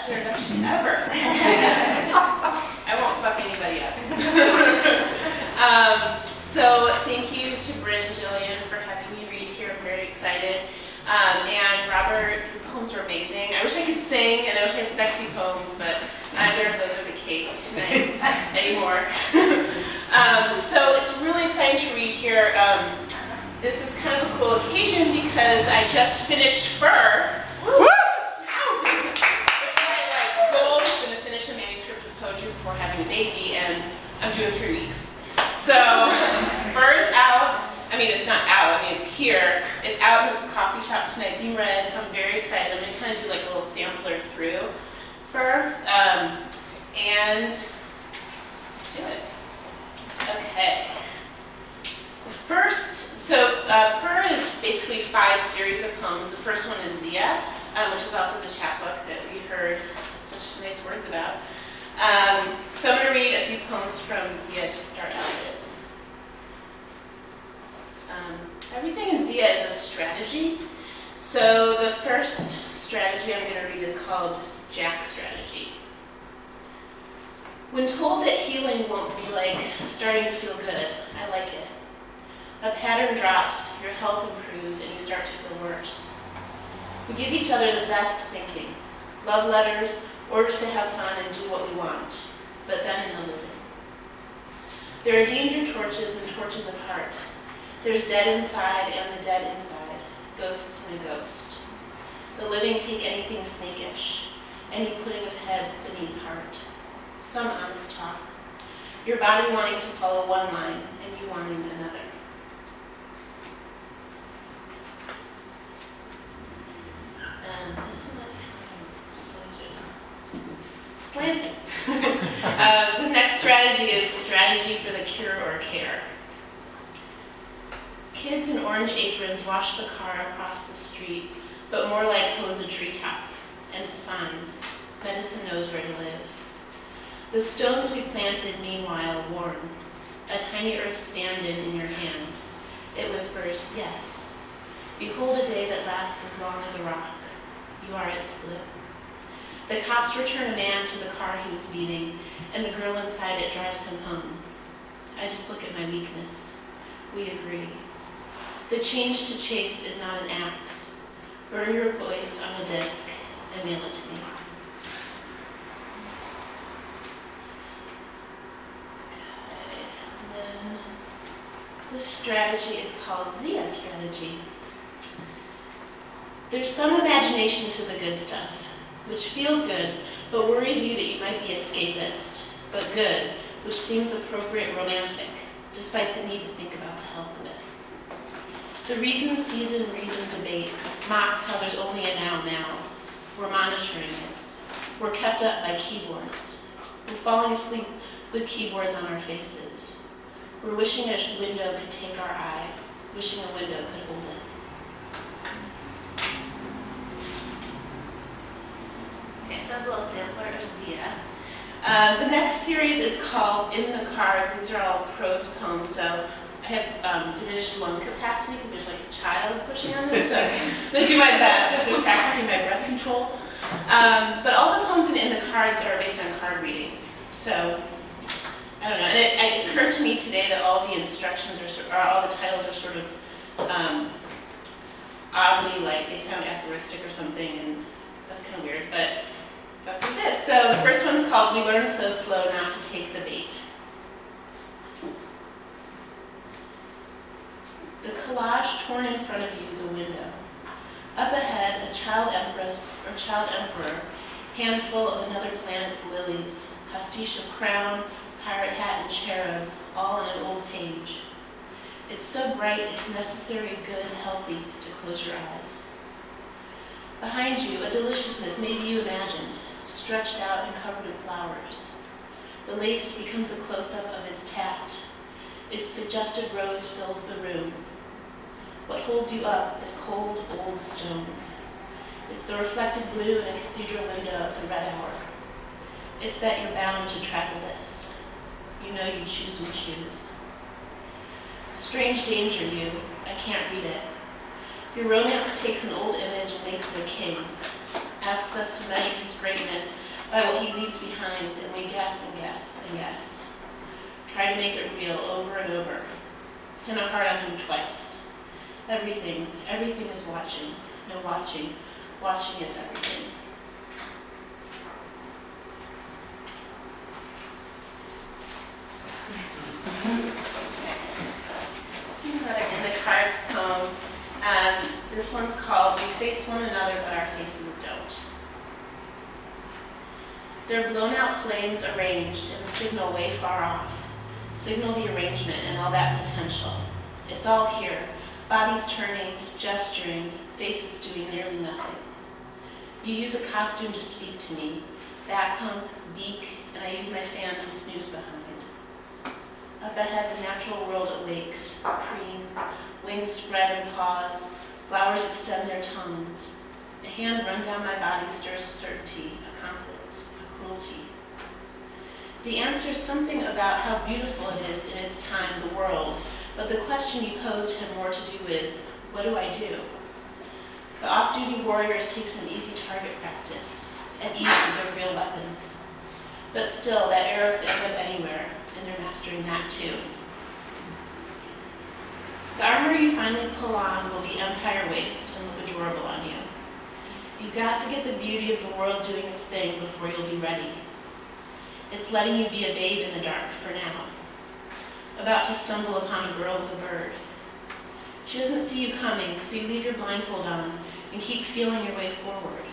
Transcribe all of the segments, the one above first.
best introduction ever. I won't fuck anybody up. So thank you to Bryn and Jillian for having me read here. I'm very excited. And Robert, your poems were amazing. I wish I could sing, and I wish I had sexy poems, but neither of those are the case tonight anymore. So it's really exciting to read here. This is kind of a cool occasion because I just finished Fur. Woo! My goal was going to finish a manuscript of poetry before having a baby, and I'm doing 3 weeks. So Fur is out. I mean, it's not out. I mean, it's here. It's out in a coffee shop tonight being read, so I'm very excited. I'm going to kind of do like a little sampler through Fur, and let's do it. Okay. Fur is basically 5 series of poems. The first one is Zia, which is also the chapbook that we heard such nice words about. So I'm going to read a few poems from Zia to start out with. Everything in Zia is a strategy. So the first strategy I'm going to read is called Jack Strategy. When told that healing won't be like starting to feel good, I like it. A pattern drops, your health improves, and you start to feel worse. We give each other the best thinking. Love letters, orders to have fun and do what we want, but then in the living. There are danger torches and torches of heart. There's dead inside and the dead inside, ghosts and a ghost. The living take anything snakish, any putting of head beneath heart. Some honest talk. Your body wanting to follow one line and you wanting another. This is what slanted. The next strategy is strategy for the cure or care. Kids in orange aprons wash the car across the street, but more like hose a treetop, and it's fine. Medicine knows where to live. The stones we planted, meanwhile, warm. A tiny earth stand-in in your hand. It whispers, yes. Behold a day that lasts as long as a rock. You are its flip. The cops return a man to the car he was beating, and the girl inside it drives him home. I just look at my weakness. We agree. The change to chase is not an axe. Burn your voice on a disc and mail it to me. Okay, and then this strategy is called Zia strategy. There's some imagination to the good stuff, which feels good, but worries you that you might be escapist, but good, which seems appropriate romantic, despite the need to think about the health of it. The reason, season, reason debate mocks how there's only a now. We're monitoring it. We're kept up by keyboards. We're falling asleep with keyboards on our faces. We're wishing a window could take our eye, wishing a window could hold it. Okay, so that's a little sampler of Zia. The next series is called In the Cards. These are all prose poems, so I have diminished lung capacity because there's like a child pushing on them, so I'm going to do my best. I've been practicing my breath control. But all the poems in the cards are based on card readings. So, I don't know. And it occurred to me today that all the instructions all the titles are sort of oddly, like they sound aphoristic or something, and that's kind of weird, but that's what it is. So the first one's called We Learn So Slow Not to Take the Bait. The collage torn in front of you is a window. Up ahead, a child empress or child emperor, handful of another planet's lilies, pastiche of crown, pirate hat, and cherub, all on an old page. It's so bright, it's necessary, good, healthy to close your eyes. Behind you, a deliciousness maybe you imagined, stretched out and covered in flowers. The lace becomes a close-up of its tat. Its suggested rose fills the room. What holds you up is cold, old stone. It's the reflected blue in a cathedral window of the red hour. It's that you're bound to travel this. You know you choose and choose. Strange danger, you. I can't read it. Your romance takes an old image and makes it a king. asks us to measure his greatness by what he leaves behind, and we guess and guess and guess. Try to make it real over and over. Pin a heart on him twice. Everything is watching. No, watching is everything. This is another in the cards poem. This one's called "We Face One Another, but Our Faces Don't." Their blown out flames arranged in a signal way far off. Signal the arrangement and all that potential. It's all here. Bodies turning, gesturing, faces doing nearly nothing. You use a costume to speak to me. Back hump, beak, and I use my fan to snooze behind. Up ahead, the natural world awakes, preens, wings spread and pause, flowers extend their tongues. A hand run down my body stirs a certainty, a confidence, a cruelty. The answer is something about how beautiful it is in its time, the world, but the question you posed had more to do with, what do I do? The off-duty warriors take some easy target practice, at ease with their real weapons. But still, that arrow could end up anywhere, and they're mastering that too. The armor you finally pull on will be empire waist and look adorable on you. You've got to get the beauty of the world doing its thing before you'll be ready. It's letting you be a babe in the dark for now. About to stumble upon a girl with a bird. She doesn't see you coming, so you leave your blindfold on and keep feeling your way forward.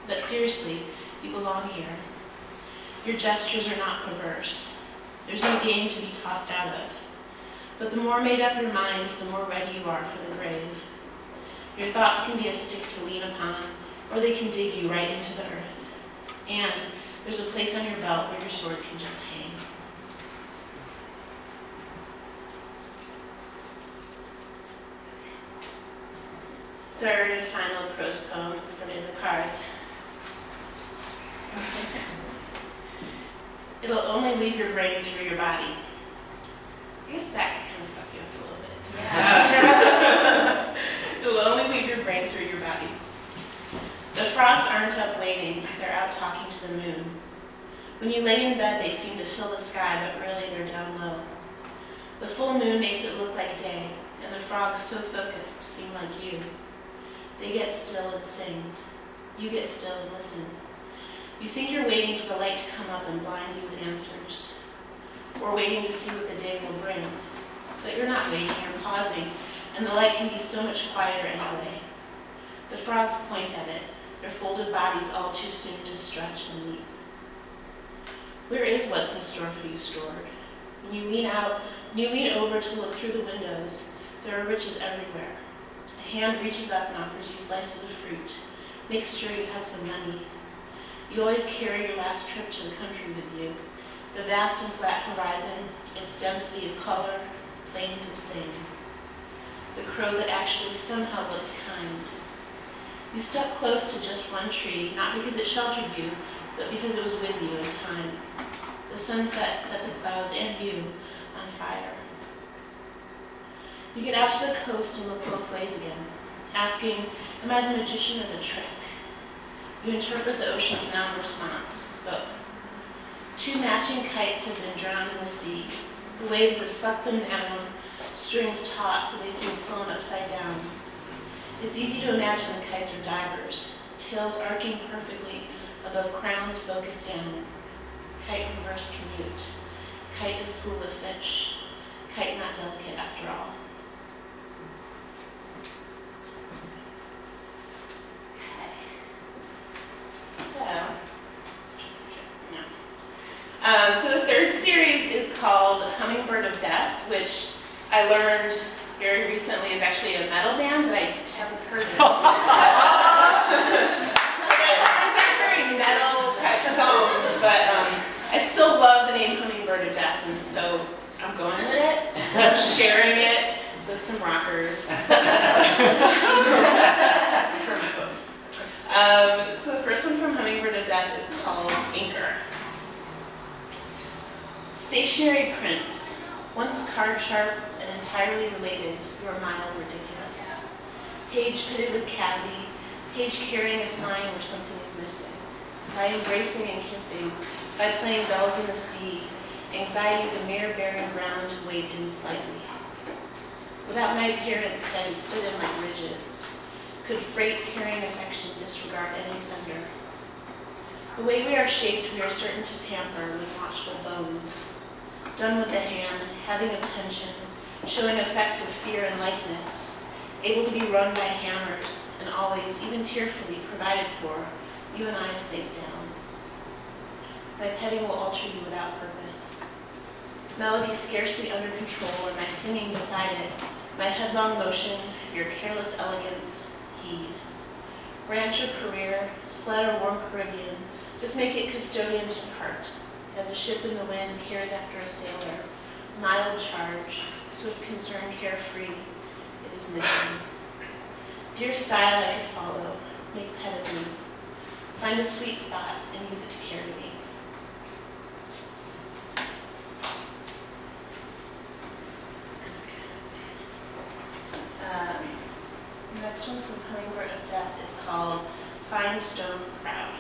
But seriously, you belong here. Your gestures are not perverse. There's no game to be tossed out of. But the more made up your mind, the more ready you are for the grave. Your thoughts can be a stick to lean upon, or they can dig you right into the earth. And there's a place on your belt where your sword can just hang. Third and final prose poem from In the Cards. It'll only leave your brain through your body. I guess that could kind of fuck you up a little bit. Yeah. It'll only leave your brain through your body. The frogs aren't up waiting, they're out talking to the moon. When you lay in bed, they seem to fill the sky, but really they're down low. The full moon makes it look like day, and the frogs, so focused, seem like you. They get still and sing. You get still and listen. You think you're waiting for the light to come up and blind you with answers, or waiting to see what the day will bring. But you're not waiting, you're pausing, and the light can be so much quieter anyway. The frogs point at it, their folded bodies all too soon to stretch and leap. Where is what's in store for you stored? When you lean over to look through the windows, there are riches everywhere. A hand reaches up and offers you slices of fruit. Make sure you have some money. You always carry your last trip to the country with you. The vast and flat horizon, its density of color, plains of sand. The crow that actually somehow looked kind. You stuck close to just one tree, not because it sheltered you, but because it was with you in time. The sunset set the clouds and you on fire. You get out to the coast and look both ways again, asking, am I the magician or the trick? You interpret the ocean's non-response, both. Two matching kites have been drowned in the sea. The waves have sucked them down, strings taut so they seem flown upside down. It's easy to imagine the kites are divers, tails arcing perfectly above crowns focused down. Kite reverse commute. Kite a school of fish. Kite not delicate after all. So the third series is called Hummingbird of Death, which I learned very recently is actually a metal band that I haven't heard of. It's not very metal type of poems, but I still love the name Hummingbird of Death, and so I'm going with it. I'm sharing it with some rockers for my books. So the first one from Hummingbird of Death is called Anchor. Stationary prints, once card sharp and entirely related, you are mild ridiculous. Page pitted with cavity, page carrying a sign where something is missing, by embracing and kissing, by playing bells in the sea, anxiety's a mere barren ground to wade in slightly. Without my parents' head stood in like ridges, could freight carrying affection disregard any sender? The way we are shaped, we are certain to pamper with watchful bones, done with the hand, having of tension, showing effect of fear and likeness, able to be run by hammers, and always, even tearfully, provided for, you and I sink down. My petting will alter you without purpose. Melody scarcely under control, and my singing beside it, my headlong motion, your careless elegance, heed. Ranch or career, sled or warm Caribbean, just make it custodian to part, as a ship in the wind cares after a sailor, mild charge, swift concern carefree, it is missing. Dear style I could follow, make pet of me, find a sweet spot and use it to carry me. The next one from Hummingbird of Death is called Fine Stone Crowd.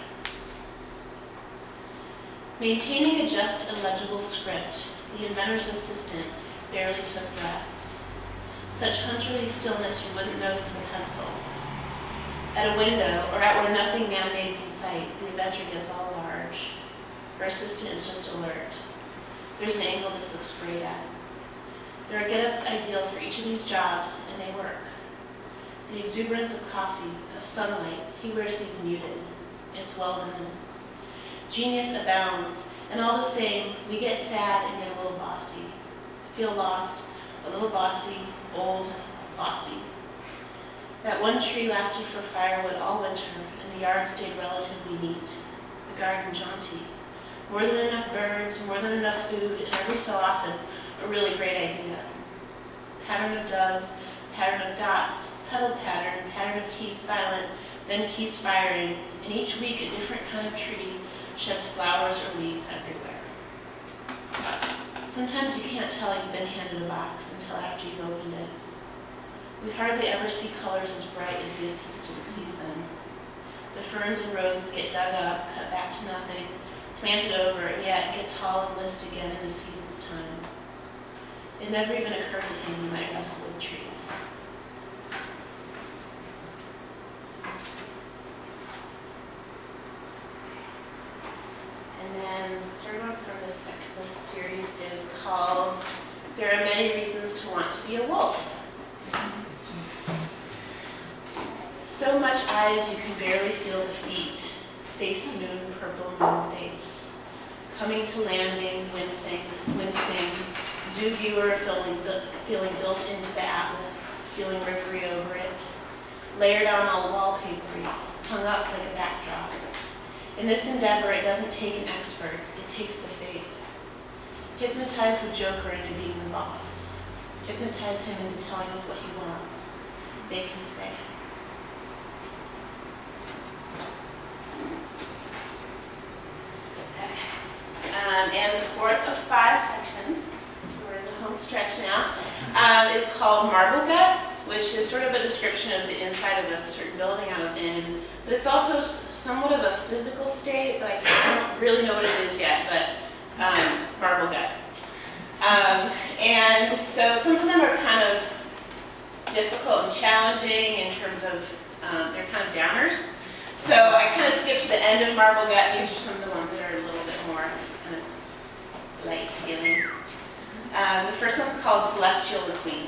Maintaining a just, illegible script, the inventor's assistant barely took breath. Such hunterly stillness you wouldn't notice the pencil. At a window, or at where nothing man-made's in sight, the inventor gets all large. Her assistant is just alert. There's an angle this looks great at. There are get-ups ideal for each of these jobs, and they work. The exuberance of coffee, of sunlight, he wears these muted. It's well done. Genius abounds, and all the same, we get sad and get a little bossy. Feel lost, a little bossy, old, bossy. That one tree lasted for firewood all winter, and the yard stayed relatively neat. The garden jaunty. More than enough birds, more than enough food, and every so often, a really great idea. Pattern of doves, pattern of dots, petal pattern, pattern of keys silent, then keys firing, and each week a different kind of tree sheds flowers or leaves everywhere. Sometimes you can't tell you've been handed a box until after you've opened it. We hardly ever see colors as bright as the assistant sees them. The ferns and roses get dug up, cut back to nothing, planted over, and yet get tall and list again in a season's time. It never even occurred to him he might wrestle with trees. And then the third one from this series is called There Are Many Reasons to Want to Be a Wolf. So much eyes you can barely feel the feet, face moon, purple moon face. Coming to landing, wincing, zoo viewer feeling built into the atlas, feeling rivery over it. Layered on all wallpapery, hung up like a backdrop. In this endeavor, it doesn't take an expert, it takes the faith. Hypnotize the joker into being the boss. Hypnotize him into telling us what he wants. Make him say. Okay. And the fourth of 5 sections, we're in the home stretch now, is called Marble Gut, which is sort of a description of the inside of a certain building I was in. But it's also somewhat of a physical state, but I don't really know what it is yet, but marble gut. And so some of them are kind of difficult and challenging in terms of, they're kind of downers. So I kind of skipped to the end of marble gut. These are some of the ones that are a little bit more kind of light feeling. The first one's called Celestial the Queen,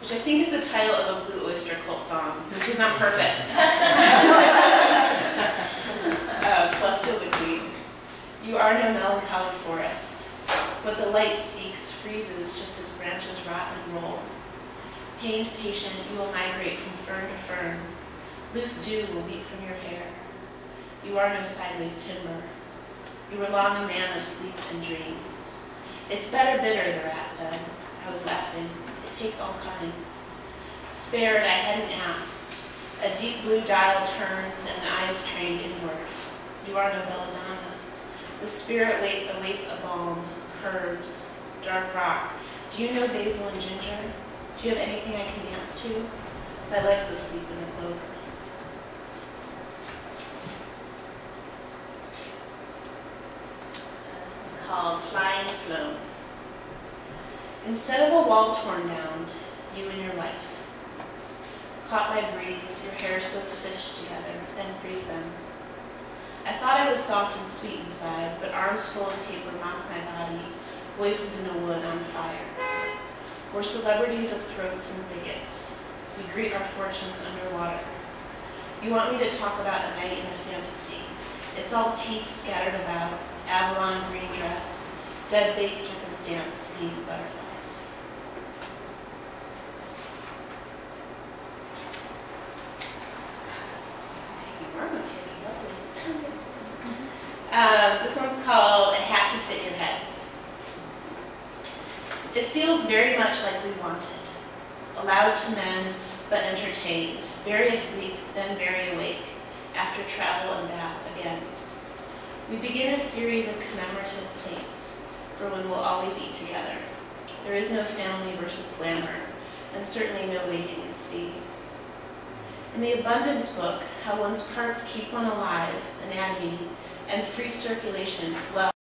which I think is the title of a Blue Oyster Cult song, which is on purpose. Celestial the Queen. You are no melancholy forest. What the light seeks freezes just as branches rot and roll. Pained patient, you will migrate from fern to fern. Loose dew will beat from your hair. You are no sideways timber. You were long a man of sleep and dreams. It's better bitter, the rat said. I was laughing. It takes all kinds. Spared, I hadn't asked. A deep blue dial turned and eyes trained inward. You are no belladonna. The spirit awaits a balm, curves, dark rock. Do you know basil and ginger? Do you have anything I can dance to? My legs asleep in the clover. This is called Flying Flown. Instead of a wall torn down, you and your wife. Caught by breeze, your hair sews fish together, then freeze them. I thought I was soft and sweet inside, but arms full of paper mock my body, voices in a wood on fire. We're celebrities of throats and thickets. We greet our fortunes underwater. You want me to talk about a night in a fantasy. It's all teeth scattered about, Avalon green dress, dead bait circumstance, being butterflies. This one's called A Hat to Fit Your Head. It feels very much like we wanted. Allowed to mend, but entertained. Very asleep, then very awake, after travel and bath again. We begin a series of commemorative plates for when we'll always eat together. There is no family versus glamour, and certainly no waiting and see. In the abundance book, how one's parts keep one alive, anatomy, and free circulation, well,